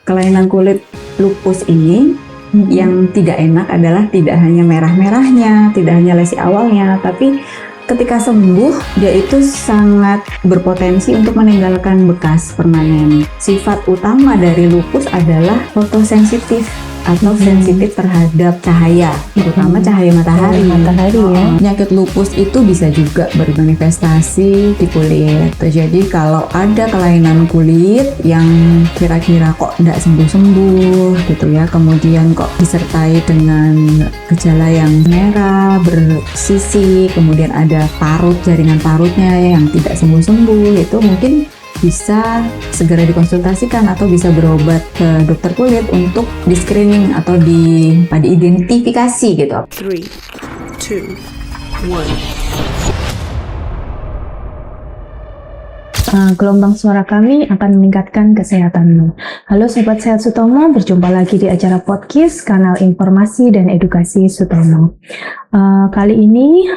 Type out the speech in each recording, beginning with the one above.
kelainan kulit lupus ini yang tidak enak adalah tidak hanya merah-merahnya, tidak hanya lesi awalnya, tapi ketika sembuh dia itu sangat berpotensi untuk meninggalkan bekas permanen. Sifat utama dari lupus adalah fotosensitif atau sensitif terhadap cahaya, terutama cahaya matahari. Penyakit lupus itu bisa juga bermanifestasi di kulit. Jadi kalau ada kelainan kulit yang kira-kira kok tidak sembuh-sembuh gitu ya, kemudian kok disertai dengan gejala yang merah, bersisi, kemudian ada parut, jaringan parutnya yang tidak sembuh-sembuh, itu mungkin bisa segera dikonsultasikan atau bisa berobat ke dokter kulit untuk di screening atau diidentifikasi gitu. 3, 2, 1. Gelombang suara kami akan meningkatkan kesehatanmu. Halo Sobat Sehat Sutomo, berjumpa lagi di acara podcast kanal informasi dan edukasi Sutomo. Kali ini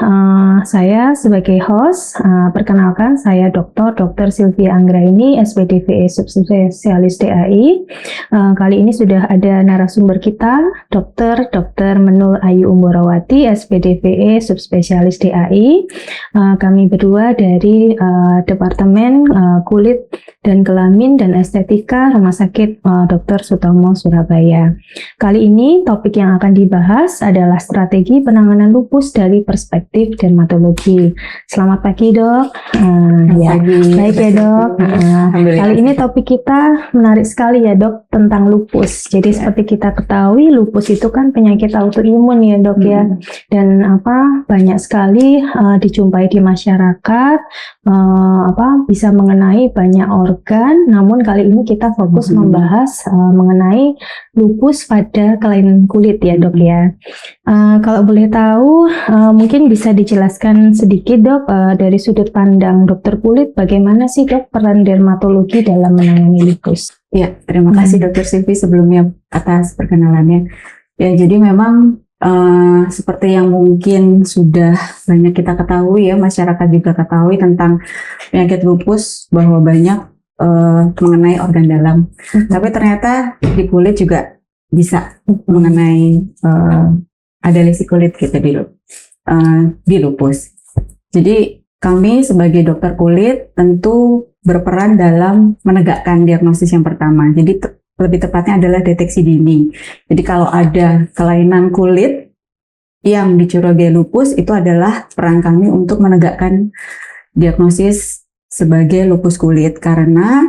saya sebagai host, perkenalkan saya Dr. Sylvia Anggraini, SPDVE Subspesialis DAI. Kali ini sudah ada narasumber kita, Dr. Menul Ayu Umborawati, SPDVE Subspesialis DAI. Kami berdua dari Departemen Kulit dan Kelamin dan Estetika Rumah Sakit Dr. Sutomo Surabaya. Kali ini topik yang akan dibahas adalah strategi penanganan lupus dari perspektif dermatologi. Selamat pagi dok. Baik ya dok. Kali ini topik kita menarik sekali ya dok, tentang lupus. Jadi seperti kita ketahui lupus itu kan penyakit autoimun ya dok ya. Dan banyak sekali dijumpai di masyarakat, bisa mengenai banyak organ. Namun kali ini kita fokus membahas mengenai lupus pada kelainan kulit ya dok ya. Kalau boleh tahu, mungkin bisa dijelaskan sedikit dok, dari sudut pandang dokter kulit, bagaimana sih dok peran dermatologi dalam menangani lupus? Ya, terima kasih Dr. Silvi sebelumnya atas perkenalannya. Ya, jadi memang seperti yang mungkin sudah banyak kita ketahui ya, masyarakat juga ketahui tentang penyakit lupus bahwa banyak mengenai organ dalam. Tapi ternyata di kulit juga bisa mengenai ada lesi kulit gitu di lupus. Jadi kami sebagai dokter kulit tentu berperan dalam menegakkan diagnosis yang pertama. Jadi lebih tepatnya adalah deteksi dini. Jadi kalau ada kelainan kulit yang dicurigai lupus, itu adalah peran kami untuk menegakkan diagnosis sebagai lupus kulit. Karena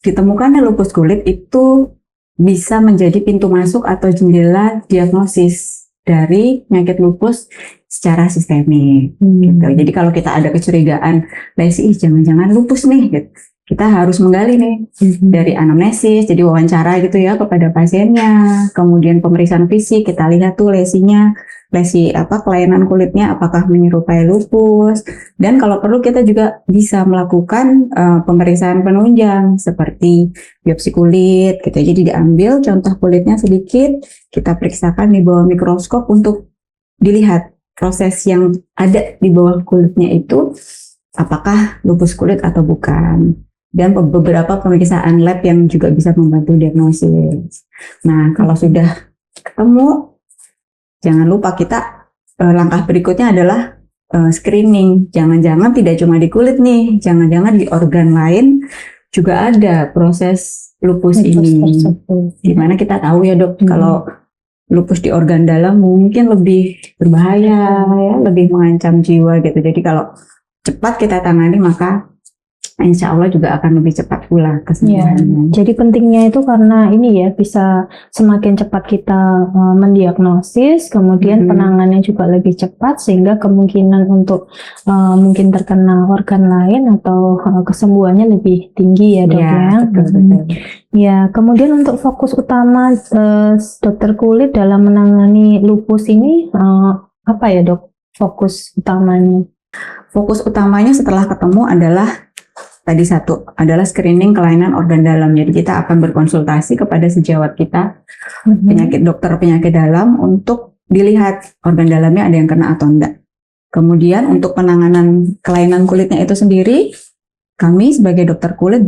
ditemukannya lupus kulit itu bisa menjadi pintu masuk atau jendela diagnosis dari penyakit lupus secara sistemik. Gitu. Jadi kalau kita ada kecurigaan lesi, jangan-jangan lupus nih, gitu. Kita harus menggali nih dari anamnesis, jadi wawancara gitu ya kepada pasiennya, kemudian pemeriksaan fisik, kita lihat tuh lesinya, kelainan kulitnya apakah menyerupai lupus, dan kalau perlu kita juga bisa melakukan pemeriksaan penunjang seperti biopsi kulit gitu. Jadi diambil contoh kulitnya sedikit, kita periksakan di bawah mikroskop untuk dilihat proses yang ada di bawah kulitnya itu apakah lupus kulit atau bukan. Dan beberapa pemeriksaan lab yang juga bisa membantu diagnosis. Nah, kalau sudah ketemu, jangan lupa kita langkah berikutnya adalah screening. Jangan-jangan tidak cuma di kulit nih, jangan-jangan di organ lain juga ada proses lupus ini. Dimana kita tahu ya dok, kalau lupus di organ dalam mungkin lebih berbahaya, ya, lebih mengancam jiwa gitu. Jadi kalau cepat kita tangani maka insya Allah juga akan lebih cepat pula kesembuhannya. Jadi pentingnya itu karena ini ya, bisa semakin cepat kita mendiagnosis, kemudian penanganannya juga lebih cepat, sehingga kemungkinan untuk mungkin terkena organ lain atau kesembuhannya lebih tinggi ya dok ya. Betul. Ya, kemudian untuk fokus utama dokter kulit dalam menangani lupus ini apa ya dok? Fokus utamanya? Fokus utamanya setelah ketemu adalah tadi satu adalah screening kelainan organ dalam. Jadi kita akan berkonsultasi kepada sejawat kita, dokter penyakit dalam, untuk dilihat organ dalamnya ada yang kena atau enggak. Kemudian untuk penanganan kelainan kulitnya itu sendiri, kami sebagai dokter kulit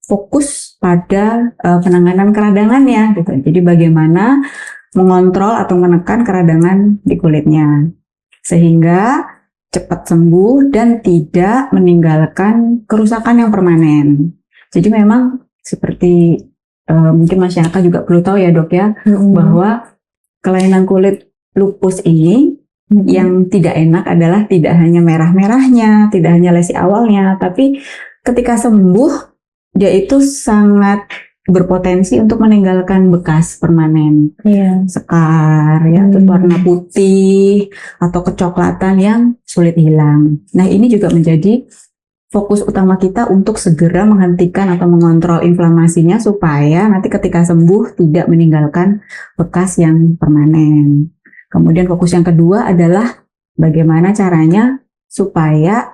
fokus pada penanganan keradangannya gitu. Jadi bagaimana mengontrol atau menekan keradangan di kulitnya sehingga cepat sembuh dan tidak meninggalkan kerusakan yang permanen. Jadi memang seperti mungkin masyarakat juga perlu tahu ya dok ya, bahwa kelainan kulit lupus ini yang tidak enak adalah tidak hanya merah-merahnya, tidak hanya lesi awalnya, tapi ketika sembuh dia itu sangat berpotensi untuk meninggalkan bekas permanen, sekar, ya, terus warna putih atau kecoklatan yang sulit hilang. Nah ini juga menjadi fokus utama kita untuk segera menghentikan atau mengontrol inflamasinya supaya nanti ketika sembuh tidak meninggalkan bekas yang permanen. Kemudian fokus yang kedua adalah bagaimana caranya supaya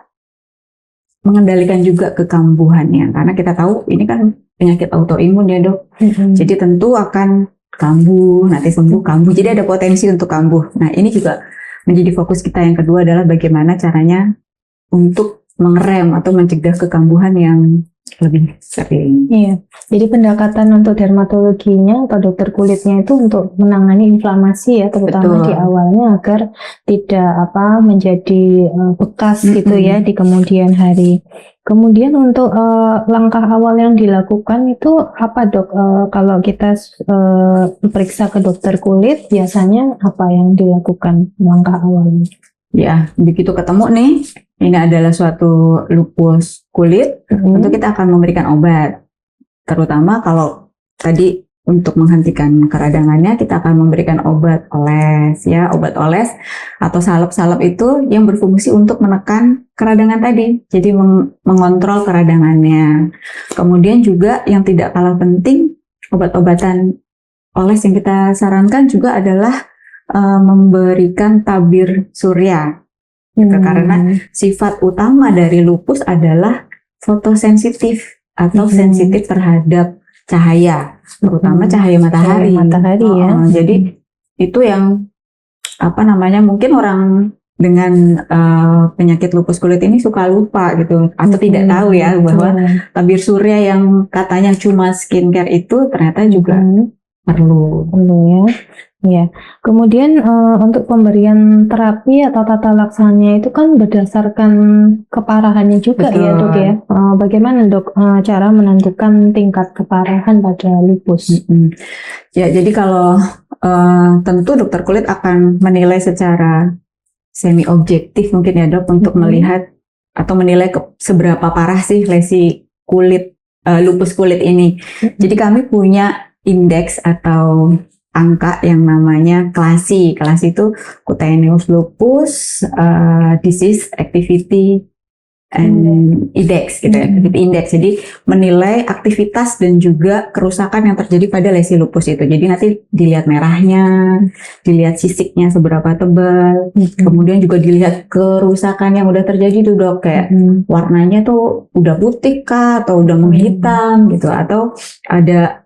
mengendalikan juga kekambuhannya, karena kita tahu ini kan penyakit autoimun ya dok. Jadi tentu akan kambuh, nanti sembuh kambuh, jadi ada potensi untuk kambuh. Nah ini juga menjadi fokus kita yang kedua adalah bagaimana caranya untuk mengerem atau mencegah kekambuhan yang lebih sering. Iya, jadi pendekatan untuk dermatologinya atau dokter kulitnya itu untuk menangani inflamasi ya, terutama di awalnya agar tidak menjadi bekas gitu ya di kemudian hari. Kemudian untuk langkah awal yang dilakukan itu apa dok? Kalau kita periksa ke dokter kulit biasanya apa yang dilakukan langkah awalnya? Ya, begitu ketemu nih, ini adalah suatu lupus kulit, tentu kita akan memberikan obat. Terutama kalau tadi untuk menghentikan keradangannya, kita akan memberikan obat oles, ya, obat oles atau salep-salep itu yang berfungsi untuk menekan keradangan tadi, jadi mengontrol keradangannya. Kemudian juga yang tidak kalah penting, obat-obatan oles yang kita sarankan juga adalah memberikan tabir surya, karena sifat utama dari lupus adalah fotosensitif atau sensitif terhadap cahaya, terutama cahaya matahari. Jadi itu yang mungkin orang dengan penyakit lupus kulit ini suka lupa gitu, atau tidak tahu ya bahwa tabir surya yang katanya cuma skincare itu ternyata juga perlu ya. Ya, kemudian untuk pemberian terapi atau tata laksananya itu kan berdasarkan keparahannya juga. Betul. Ya dok ya. Bagaimana dok cara menentukan tingkat keparahan pada lupus? Ya, jadi kalau tentu dokter kulit akan menilai secara semi objektif mungkin ya dok untuk melihat atau menilai seberapa parah sih lesi kulit lupus kulit ini. Jadi kami punya indeks atau angka yang namanya KLASI. KLASI itu Cutaneous Lupus Disease Activity and Index gitu ya, Activity Index. Jadi menilai aktivitas dan juga kerusakan yang terjadi pada lesi lupus itu. Jadi nanti dilihat merahnya, dilihat sisiknya seberapa tebal, kemudian juga dilihat kerusakan yang udah terjadi tuh dok, kayak warnanya tuh udah putih kah atau udah menghitam gitu, atau ada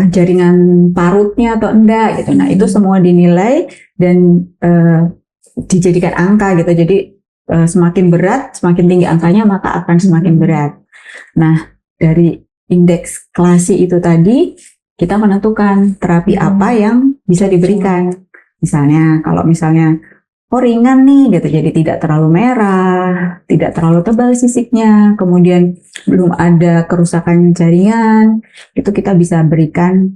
jaringan parutnya atau enggak gitu. Nah itu semua dinilai dan dijadikan angka gitu. Jadi semakin berat, semakin tinggi angkanya maka akan semakin berat. Nah dari indeks KLASI itu tadi kita menentukan terapi apa yang bisa diberikan. Misalnya kalau ringan nih gitu, jadi tidak terlalu merah, tidak terlalu tebal sisiknya, kemudian belum ada kerusakan jaringan, itu kita bisa berikan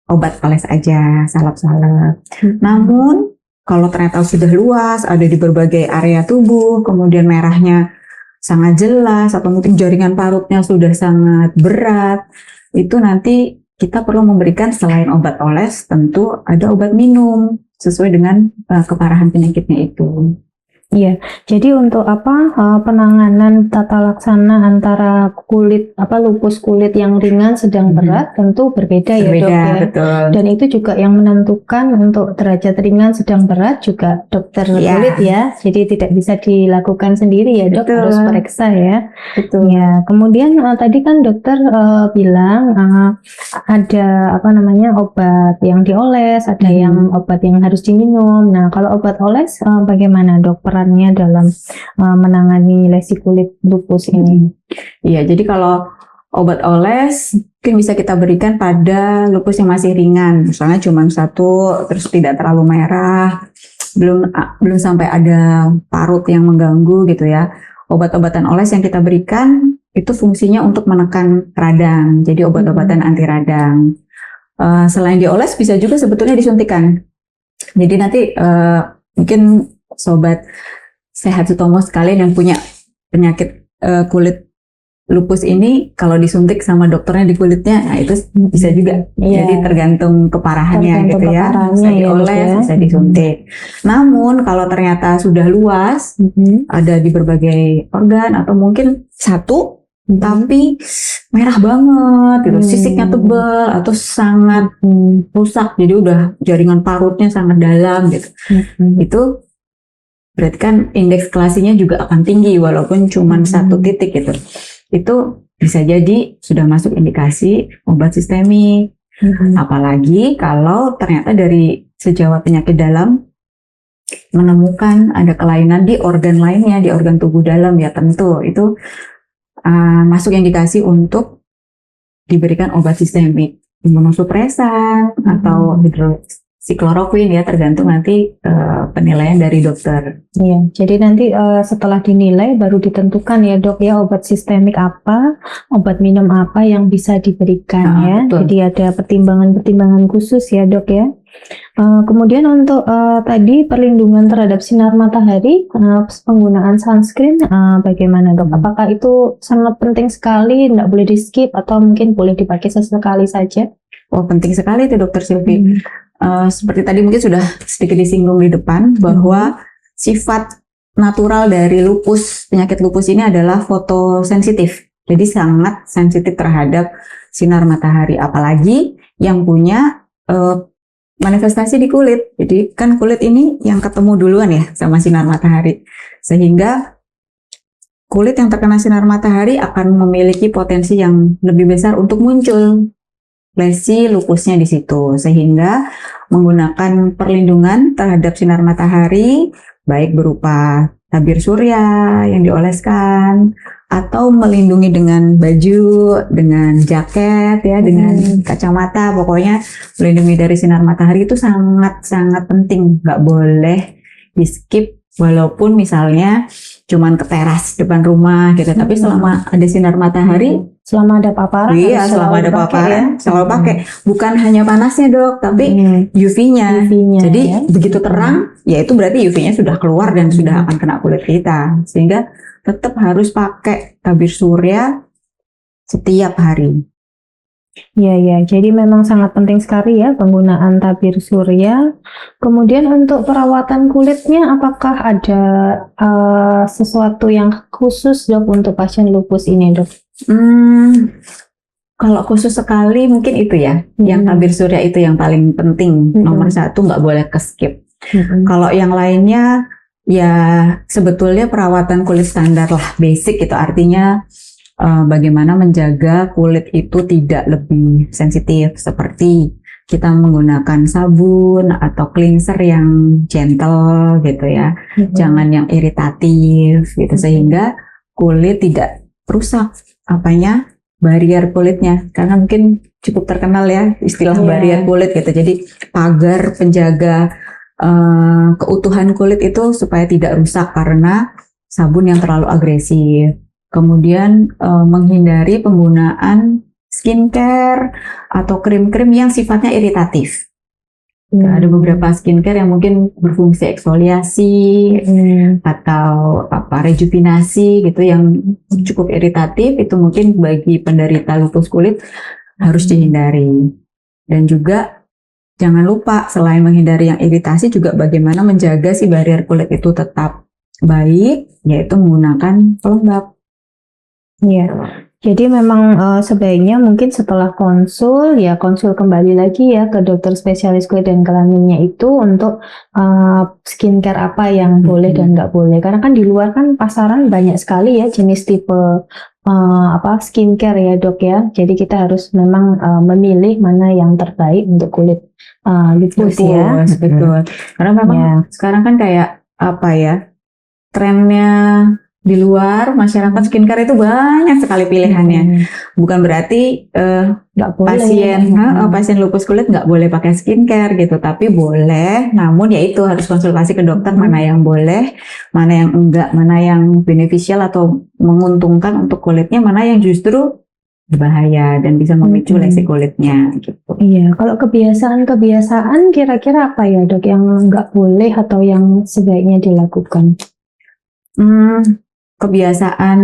obat oles aja, salep-salep. Namun kalau ternyata sudah luas, ada di berbagai area tubuh, kemudian merahnya sangat jelas, atau mungkin jaringan parutnya sudah sangat berat, itu nanti kita perlu memberikan selain obat oles, tentu ada obat minum sesuai dengan keparahan penyakitnya itu. Iya, jadi untuk penanganan tata laksana antara lupus kulit yang ringan, sedang, berat tentu berbeda ya dok ya. Betul. Dan itu juga yang menentukan untuk derajat ringan, sedang, berat juga dokter kulit ya. Jadi tidak bisa dilakukan sendiri ya dok, harus periksa ya. Betul. Ya, kemudian tadi kan dokter bilang ada obat yang dioles, ada yang obat yang harus diminum. Nah, kalau obat oles bagaimana dok perannya dalam menangani lesi kulit lupus ini? Iya, jadi kalau Obat oles mungkin bisa kita berikan pada lupus yang masih ringan, misalnya cuma 1, terus tidak terlalu merah, belum sampai ada parut yang mengganggu gitu ya. Obat-obatan oles yang kita berikan itu fungsinya untuk menekan radang, jadi obat-obatan anti radang. Selain dioles bisa juga sebetulnya disuntikan. Jadi nanti mungkin sobat sehat Sutomo sekalian yang punya penyakit kulit lupus ini, kalau disuntik sama dokternya di kulitnya, nah itu bisa juga. Jadi tergantung keparahannya gitu ya. Bisa dioles, bisa disuntik. Namun kalau ternyata sudah luas, ada di berbagai organ atau mungkin satu, tapi merah banget gitu, sisiknya tebal atau sangat rusak, jadi udah jaringan parutnya sangat dalam gitu. Itu berarti kan indeks kelasinya juga akan tinggi walaupun cuma 1 titik gitu. Itu bisa jadi sudah masuk indikasi obat sistemik. Apalagi kalau ternyata dari sejawat penyakit dalam menemukan ada kelainan di organ lainnya, di organ tubuh dalam, ya tentu itu masuk indikasi untuk diberikan obat sistemik, imunosupresan atau hidroksikloroquine ya, tergantung nanti penilaian dari dokter. Iya, jadi nanti setelah dinilai baru ditentukan ya dok ya obat sistemik apa, obat minum apa yang bisa diberikan ya. Betul. Jadi ada pertimbangan-pertimbangan khusus ya dok ya. Kemudian untuk tadi perlindungan terhadap sinar matahari, penggunaan sunscreen bagaimana dok? Apakah itu sangat penting sekali, tidak boleh di skip atau mungkin boleh dipakai sesekali saja? Oh, penting sekali itu dokter Silvi. Seperti tadi mungkin sudah sedikit disinggung di depan bahwa sifat natural dari penyakit lupus ini adalah fotosensitif. Jadi sangat sensitif terhadap sinar matahari, apalagi yang punya manifestasi di kulit. Jadi kan kulit ini yang ketemu duluan ya sama sinar matahari. Sehingga kulit yang terkena sinar matahari akan memiliki potensi yang lebih besar untuk muncul lesi lupusnya di situ. Sehingga menggunakan perlindungan terhadap sinar matahari baik berupa tabir surya yang dioleskan atau melindungi dengan baju, dengan jaket ya, dengan kacamata, pokoknya melindungi dari sinar matahari itu sangat-sangat penting, nggak boleh di skip walaupun misalnya cuman ke teras depan rumah gitu, tapi selama ada sinar matahari, selama ada paparan, iya selama ada paparan selalu pakai, bukan hanya panasnya dok, tapi UV-nya. Jadi begitu terang, ya itu berarti UV-nya sudah keluar dan sudah akan kena kulit kita, sehingga tetap harus pakai tabir surya setiap hari. Ya, jadi memang sangat penting sekali ya penggunaan tabir surya. Kemudian untuk perawatan kulitnya, apakah ada sesuatu yang khusus dok untuk pasien lupus ini dok? Kalau khusus sekali mungkin itu ya, yang tabir surya itu yang paling penting, nomor 1 nggak boleh ke skip. Kalau yang lainnya ya sebetulnya perawatan kulit standar lah, basic itu artinya bagaimana menjaga kulit itu tidak lebih sensitif, seperti kita menggunakan sabun atau cleanser yang gentle gitu ya, jangan yang iritatif gitu, sehingga kulit tidak rusak barrier kulitnya, karena mungkin cukup terkenal ya istilah barrier kulit gitu. Jadi pagar penjaga keutuhan kulit itu supaya tidak rusak karena sabun yang terlalu agresif. Kemudian menghindari penggunaan skincare atau krim-krim yang sifatnya iritatif. Ada beberapa skincare yang mungkin berfungsi eksfoliasi atau rejuvenasi gitu yang cukup iritatif, itu mungkin bagi penderita lupus kulit harus dihindari. Dan juga jangan lupa selain menghindari yang iritasi, juga bagaimana menjaga si barrier kulit itu tetap baik, yaitu menggunakan pelembab. Iya, jadi memang sebaiknya mungkin setelah konsul kembali lagi ya ke dokter spesialis kulit dan kelaminnya itu untuk skincare apa yang boleh dan nggak boleh. Karena kan di luar kan pasaran banyak sekali ya jenis tipe skincare ya dok ya. Jadi kita harus memang memilih mana yang terbaik untuk kulit lupus ya. Betul. Karena memang sekarang kan kayak trennya di luar masyarakat skincare itu banyak sekali pilihannya. Bukan berarti Nggak boleh. pasien lupus kulit nggak boleh pakai skincare gitu, tapi boleh. Namun ya itu harus konsultasi ke dokter mana yang boleh, mana yang enggak, mana yang beneficial atau menguntungkan untuk kulitnya, mana yang justru berbahaya dan bisa memicu lesi kulitnya gitu. Iya, kalau kebiasaan-kebiasaan kira-kira apa ya dok yang nggak boleh atau yang sebaiknya dilakukan? Kebiasaan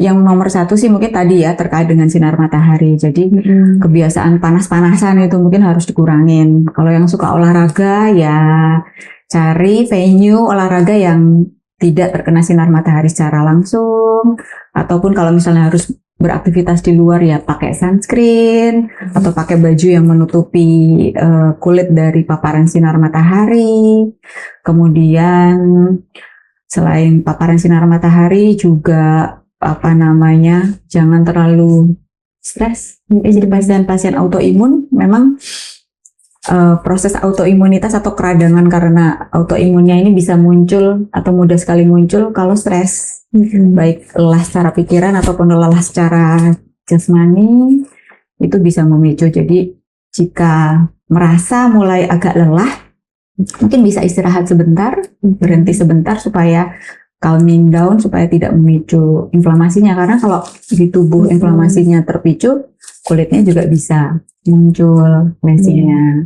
yang nomor satu sih mungkin tadi ya terkait dengan sinar matahari. Jadi kebiasaan panas-panasan itu mungkin harus dikurangin. Kalau yang suka olahraga ya cari venue olahraga yang tidak terkena sinar matahari secara langsung. Ataupun kalau misalnya harus beraktivitas di luar ya pakai sunscreen atau pakai baju yang menutupi kulit dari paparan sinar matahari. Kemudian selain paparan sinar matahari juga jangan terlalu stres. Jadi pasien-pasien autoimun memang proses autoimunitas atau keradangan karena autoimunnya ini bisa muncul atau mudah sekali muncul kalau stres. Baik lelah secara pikiran ataupun lelah secara jasmani itu bisa memicu. Jadi jika merasa mulai agak lelah, mungkin bisa istirahat sebentar, berhenti sebentar supaya calming down, supaya tidak memicu inflamasinya. Karena kalau di tubuh inflamasinya terpicu, kulitnya juga bisa muncul lesinya.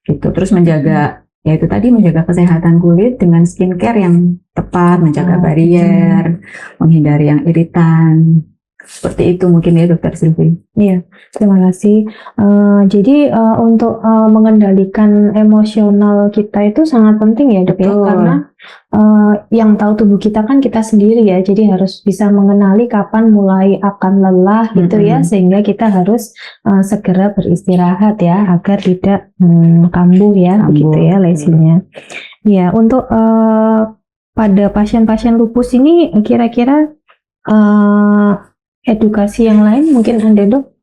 Gitu. Terus menjaga, ya itu tadi menjaga kesehatan kulit dengan skincare yang tepat, menjaga barrier, menghindari yang iritan. Seperti itu mungkin ya Dokter Sylvie. Iya, terima kasih. Jadi untuk mengendalikan emosional kita itu sangat penting ya dok ya, karena yang tahu tubuh kita kan kita sendiri ya, jadi harus bisa mengenali kapan mulai akan lelah gitu ya, sehingga kita harus segera beristirahat ya, agar tidak kambuh ya, begitu ya lesinya. Ya, untuk pada pasien-pasien lupus ini kira-kira edukasi yang lain mungkin ada dok?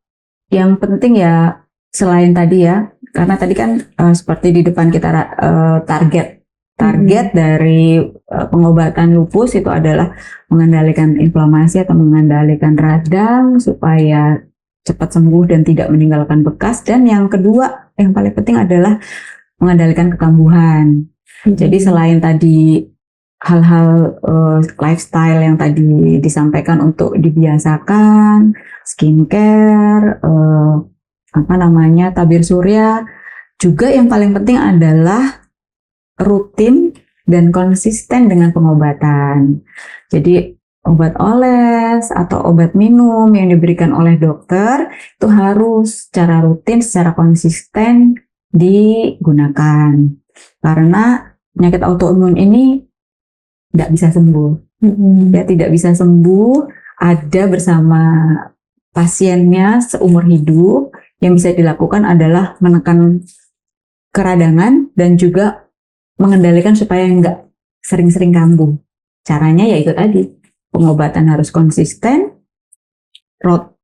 Yang penting ya selain tadi ya, karena tadi kan seperti di depan kita target dari pengobatan lupus itu adalah mengendalikan inflamasi atau mengendalikan radang supaya cepat sembuh dan tidak meninggalkan bekas. Dan yang kedua yang paling penting adalah mengendalikan kekambuhan. Jadi selain tadi hal-hal lifestyle yang tadi disampaikan untuk dibiasakan, skincare, tabir surya, juga yang paling penting adalah rutin dan konsisten dengan pengobatan. Jadi obat oles atau obat minum yang diberikan oleh dokter itu harus secara rutin, secara konsisten digunakan. Karena penyakit autoimun ini tidak bisa sembuh, ya tidak bisa sembuh, ada bersama pasiennya seumur hidup. Yang bisa dilakukan adalah menekan keradangan dan juga mengendalikan supaya nggak sering-sering kambuh. Caranya yaitu tadi, pengobatan harus konsisten,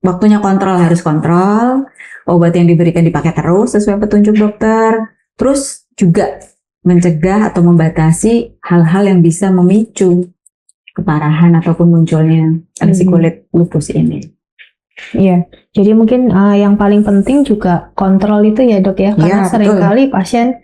waktunya kontrol harus kontrol, obat yang diberikan dipakai terus sesuai petunjuk dokter, terus juga mencegah atau membatasi hal-hal yang bisa memicu keparahan ataupun munculnya lesi kulit lupus ini. Iya, jadi mungkin yang paling penting juga kontrol itu ya dok ya, karena seringkali pasien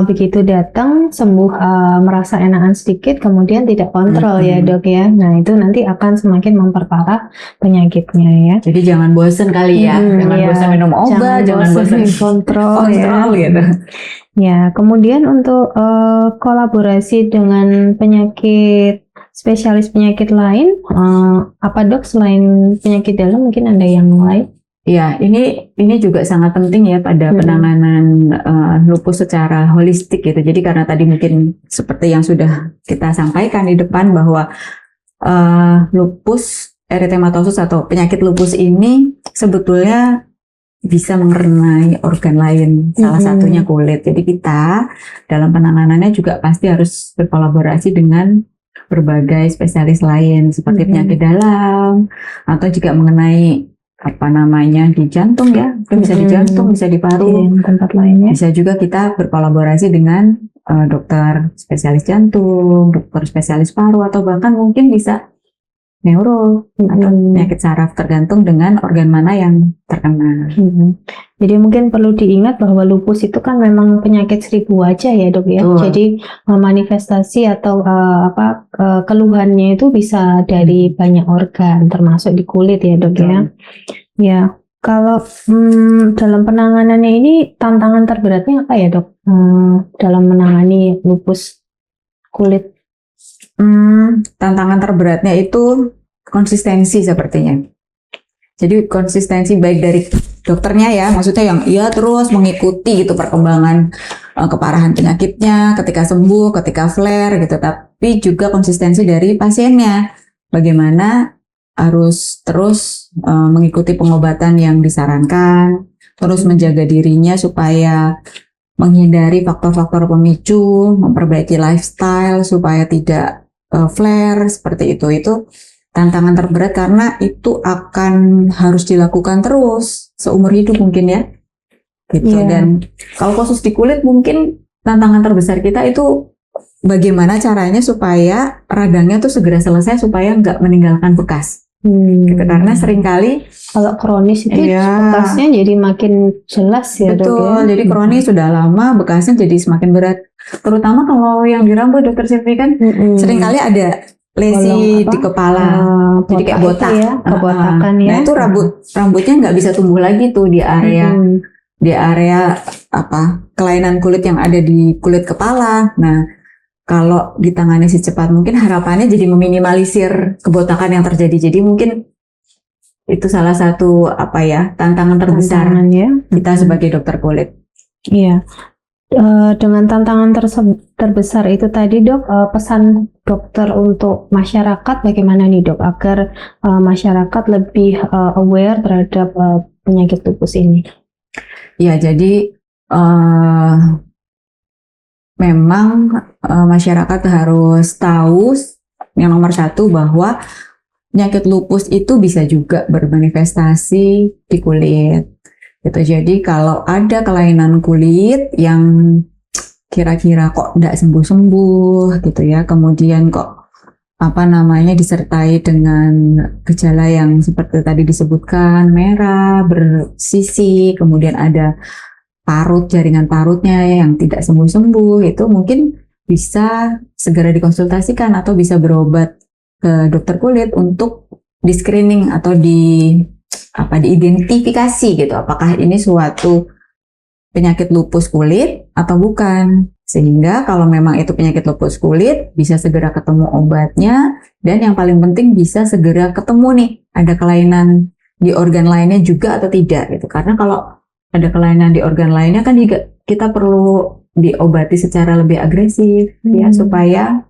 begitu datang sembuh merasa enakan sedikit, kemudian tidak kontrol ya dok ya. Nah itu nanti akan semakin memperparah penyakitnya ya. Jadi jangan bosan kali ya, jangan bosan minum obat, jangan bosan kontrol ya. Gitu. Ya, kemudian untuk kolaborasi dengan spesialis penyakit lain, apa dok selain penyakit dalam mungkin ada yang lain? Ya, ini juga sangat penting ya pada penanganan lupus secara holistik gitu. Jadi karena tadi mungkin seperti yang sudah kita sampaikan di depan bahwa lupus eritematosus atau penyakit lupus ini sebetulnya bisa mengenai organ lain, salah satunya kulit. Jadi kita dalam penanganannya juga pasti harus berkolaborasi dengan berbagai spesialis lain seperti penyakit dalam atau juga mengenai di jantung ya, bisa di jantung, bisa di paru, tempat lainnya. Bisa juga kita berkolaborasi dengan dokter spesialis jantung, dokter spesialis paru, atau bahkan mungkin bisa neuro atau penyakit saraf, tergantung dengan organ mana yang terkena. Jadi mungkin perlu diingat bahwa lupus itu kan memang penyakit 1000 wajah ya dok ya. Betul. Jadi manifestasi atau keluhannya itu bisa dari banyak organ, termasuk di kulit ya dok ya. Ya, kalau dalam penanganannya ini tantangan terberatnya apa ya dok? Dalam menangani lupus kulit. Tantangan terberatnya itu konsistensi sepertinya. Jadi konsistensi baik dari dokternya ya, maksudnya yang ia terus mengikuti gitu perkembangan keparahan penyakitnya ketika sembuh, ketika flare gitu, tapi juga konsistensi dari pasiennya. Bagaimana harus terus mengikuti pengobatan yang disarankan, terus menjaga dirinya supaya menghindari faktor-faktor pemicu, memperbaiki lifestyle supaya tidak flare seperti itu. Itu tantangan terberat karena itu akan harus dilakukan terus seumur hidup mungkin ya. Gitu. Dan kalau khusus di kulit mungkin tantangan terbesar kita itu bagaimana caranya supaya radangnya tuh segera selesai supaya nggak meninggalkan bekas. Gitu. Karena seringkali kalau kronis itu bekasnya jadi makin jelas ya dok ya. Betul, jadi kronis sudah lama bekasnya jadi semakin berat. Terutama kalau yang di rambut dokter Silvi kan seringkali ada lesi di kepala, jadi kayak botak, ya, kebotakan ya. Nah itu rambutnya nggak bisa tumbuh lagi tuh di area kelainan kulit yang ada di kulit kepala. Nah kalau ditangani secepat mungkin harapannya jadi meminimalisir kebotakan yang terjadi. Jadi mungkin itu salah satu tantangan terbesar kita sebagai dokter kulit. Iya. Dengan tantangan terbesar itu tadi dok, pesan dokter untuk masyarakat bagaimana nih dok agar masyarakat lebih aware terhadap penyakit lupus ini? Ya jadi memang masyarakat harus tahu yang nomor satu bahwa penyakit lupus itu bisa juga bermanifestasi di kulit. Gitu. Jadi kalau ada kelainan kulit yang kira-kira kok tidak sembuh-sembuh gitu ya, kemudian kok disertai dengan gejala yang seperti tadi disebutkan, merah, bersisi, kemudian ada jaringan parutnya yang tidak sembuh-sembuh, itu mungkin bisa segera dikonsultasikan atau bisa berobat ke dokter kulit untuk di screening atau diidentifikasi gitu, apakah ini suatu penyakit lupus kulit atau bukan. Sehingga kalau memang itu penyakit lupus kulit, bisa segera ketemu obatnya, dan yang paling penting bisa segera ketemu nih ada kelainan di organ lainnya juga atau tidak gitu. Karena kalau ada kelainan di organ lainnya kan juga kita perlu diobati secara lebih agresif ya, supaya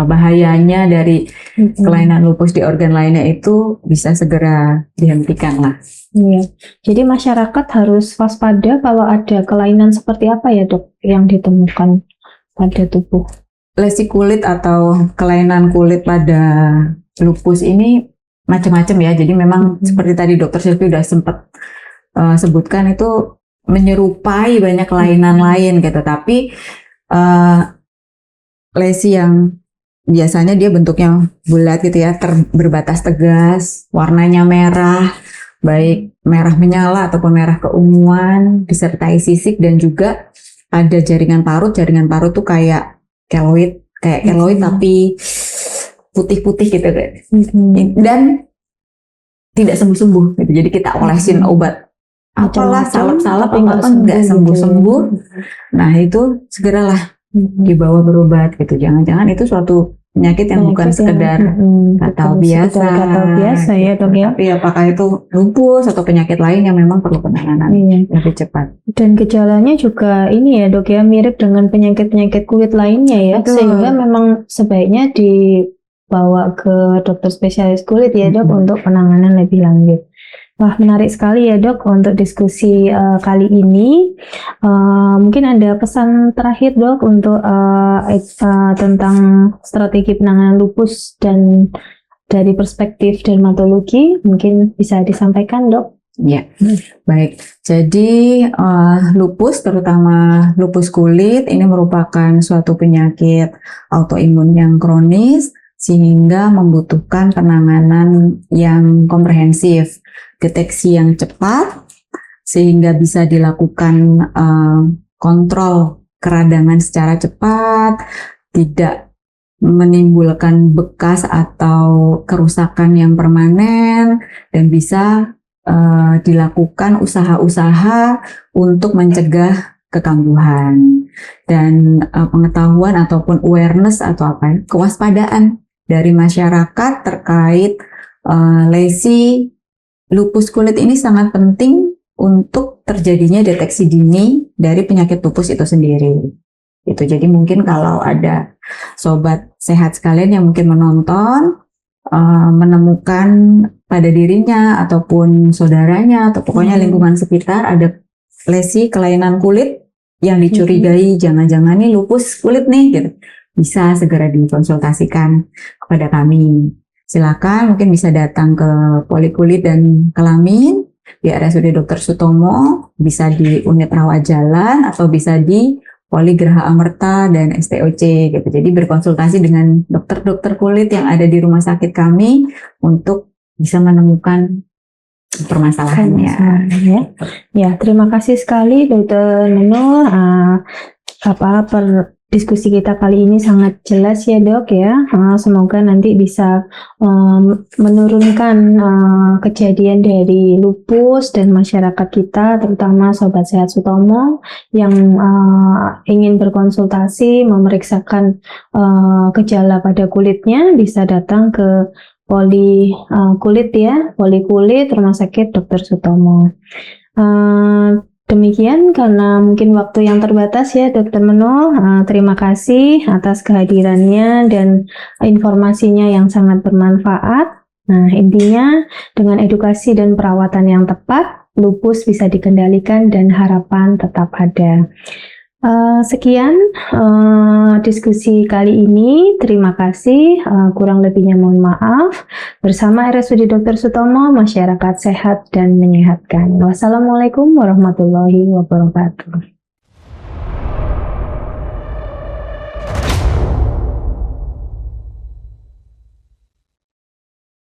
bahayanya dari kelainan lupus di organ lainnya itu bisa segera dihentikan lah. Iya. Jadi masyarakat harus waspada kalau ada kelainan seperti apa ya dok yang ditemukan pada tubuh. Lesi kulit atau kelainan kulit pada lupus ini macam-macam ya. Jadi memang seperti tadi dokter Silvi udah sempat sebutkan itu menyerupai banyak kelainan lain gitu. Tapi lesi yang biasanya dia bentuknya bulat gitu ya, berbatas tegas, warnanya merah, baik merah menyala ataupun merah keunguan, disertai sisik dan juga ada jaringan parut. Jaringan parut tuh kayak keloid tapi putih-putih gitu kan. Dan tidak sembuh-sembuh gitu. Jadi kita olesin obat apalah, salep-salep apa nggak sembuh-sembuh. Nah itu segeralah dibawa berobat gitu. Jangan-jangan itu suatu penyakit yang bukan sekedar gatal biasa ya dok ya. Tapi apakah itu lupus atau penyakit lain yang memang perlu penanganan lebih cepat. Dan gejalanya juga ini ya dok ya, mirip dengan penyakit-penyakit kulit lainnya ya. Betul. Sehingga memang sebaiknya dibawa ke dokter spesialis kulit ya dok untuk penanganan lebih lanjut. Wah, menarik sekali ya dok untuk diskusi kali ini. Mungkin ada pesan terakhir dok untuk tentang strategi penanganan lupus dan dari perspektif dermatologi, mungkin bisa disampaikan dok. Ya, baik. Jadi lupus, terutama lupus kulit, ini merupakan suatu penyakit autoimun yang kronis, sehingga membutuhkan penanganan yang komprehensif, deteksi yang cepat, sehingga bisa dilakukan kontrol keradangan secara cepat, tidak menimbulkan bekas atau kerusakan yang permanen, dan bisa dilakukan usaha-usaha untuk mencegah kekambuhan, dan pengetahuan ataupun awareness atau kewaspadaan dari masyarakat terkait lesi lupus kulit ini sangat penting untuk terjadinya deteksi dini dari penyakit lupus itu sendiri. Itu jadi mungkin kalau ada sobat sehat sekalian yang mungkin menonton, menemukan pada dirinya ataupun saudaranya atau pokoknya lingkungan sekitar ada lesi kelainan kulit yang dicurigai jangan-jangan nih lupus kulit nih gitu, bisa segera dikonsultasikan kepada kami. Silakan mungkin bisa datang ke Polikulit dan Kelamin di RSUD Dr. Sutomo, bisa di unit rawat jalan atau bisa di Poli Geraha Amerta dan STOC gitu. Jadi berkonsultasi dengan dokter-dokter kulit yang ada di rumah sakit kami untuk bisa menemukan permasalahannya. Ya, terima kasih sekali Dr. Nunul. Diskusi kita kali ini sangat jelas ya Dok ya. Semoga nanti bisa menurunkan kejadian dari lupus dan masyarakat kita, terutama Sobat Sehat Sutomo yang ingin berkonsultasi, memeriksakan gejala pada kulitnya, bisa datang ke Poli Kulit ya, Poli Kulit Rumah Sakit Dr. Sutomo. Demikian karena mungkin waktu yang terbatas ya Dr. Menul, terima kasih atas kehadirannya dan informasinya yang sangat bermanfaat. Nah, intinya dengan edukasi dan perawatan yang tepat, lupus bisa dikendalikan dan harapan tetap ada. Sekian diskusi kali ini. Terima kasih. Kurang lebihnya mohon maaf. Bersama RSUD Dr. Sutomo, masyarakat sehat dan menyehatkan. Wassalamualaikum warahmatullahi wabarakatuh.